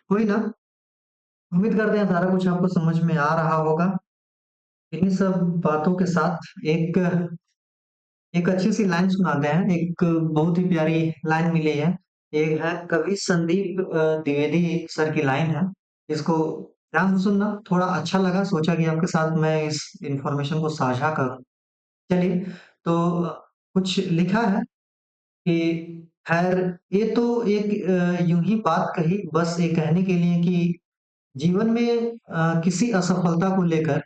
कोई ना, उम्मीद करते हैं सारा कुछ आपको समझ में आ रहा होगा। इन्हीं सब बातों के साथ एक एक अच्छी सी लाइन सुनाते हैं, एक बहुत ही प्यारी लाइन मिली है। एक है कवि संदीप द्विवेदी सर की लाइन है, इसको ध्यान से सुनना, थोड़ा अच्छा लगा, सोचा कि आपके साथ मैं इस इंफॉर्मेशन को साझा करूं। चलिए, तो कुछ लिखा है कि खैर, ये तो एक यूं ही बात कही बस ये कहने के लिए कि जीवन में किसी असफलता को लेकर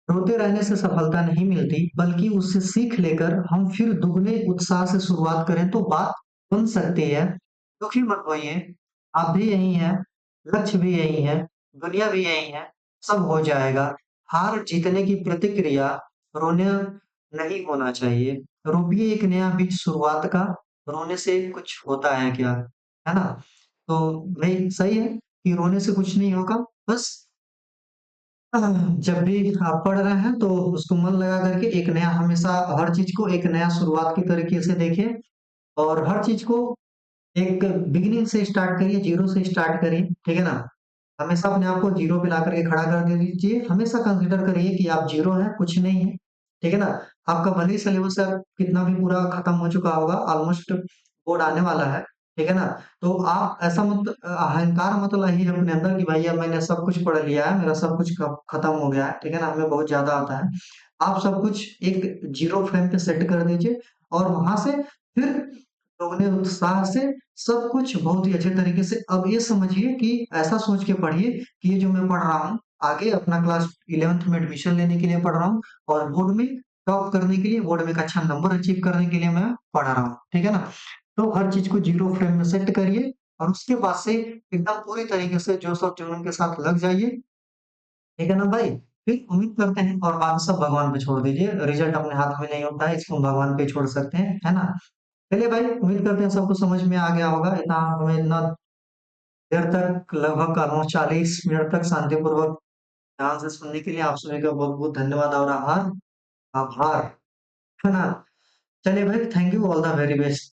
रोते रहने से सफलता नहीं मिलती, बल्कि उससे सीख लेकर हम फिर दुगने उत्साह से शुरुआत करें तो बात बन सकती है। दुखी मत होइए, आप भी यही हैं, लक्ष्य भी यही है, दुनिया भी यही है, सब हो जाएगा। हार जीतने की प्रतिक्रिया रोने नहीं होना चाहिए। रोपिए एक नया बीज शुरुआत का, रोने से कुछ होता है क्या? है ना? तो भाई सही है कि रोने से कुछ नहीं होगा, बस जब भी आप पढ़ रहे हैं तो उसको मन लगा करके एक नया, हमेशा हर चीज को एक नया शुरुआत की तरीके से देखें, और हर चीज को एक बिगिनिंग से स्टार्ट करिए, जीरो से स्टार्ट करिए, ठीक है ना? हमेशा अपने आप को जीरो पे ला करके खड़ा कर दे दीजिए, हमेशा कंसिडर करिए कि आप जीरो हैं, कुछ नहीं है, ठीक है ना? आपका भले ही सिलेबस कितना भी पूरा खत्म हो चुका होगा, ऑलमोस्ट बोर्ड आने वाला है, ठीक है ना? तो आप ऐसा मत अहंकार मत लाइए अपने अंदर कि भाई अब मैंने सब कुछ पढ़ लिया है, मेरा सब कुछ खत्म हो गया है, ठीक है ना? हमें बहुत ज्यादा आता है। आप सब कुछ एक जीरो फ्रेम पे सेट कर दीजिए, और वहां से फिर दोगुने उत्साह से सब कुछ बहुत ही अच्छे तरीके से। अब ये समझिए कि ऐसा सोच के पढ़िए कि ये जो मैं पढ़ रहा हूँ, आगे अपना क्लास 11th में एडमिशन लेने के लिए पढ़ रहा हूँ और बोर्ड में टॉप करने के लिए, बोर्ड में एक अच्छा नंबर अचीव करने के लिए मैं पढ़ रहा हूँ, ठीक है ना? तो हर चीज़ को ज़ीरो फ्रेम में सेट करिए और उसके बाद से एकदम पूरी तरीके से जोश और जुनून के साथ लग जाइए, ठीक है ना भाई? फिर उम्मीद करते हैं और बाकी सब भगवान पे छोड़ दीजिए, रिजल्ट अपने हाथ में नहीं होता है, इसको हम भगवान पे छोड़ सकते हैं, है ना? चलिए भाई, उम्मीद करते हैं सबको समझ में आ गया होगा। इतना हमें इतना देर तक लगभग ऑलमोस्ट 40 मिनट तक शांतिपूर्वक ध्यान से सुनने के लिए आप सभी का बहुत-बहुत धन्यवाद और आभार आभार, है ना? चलिए भाई, thank you, all the very best.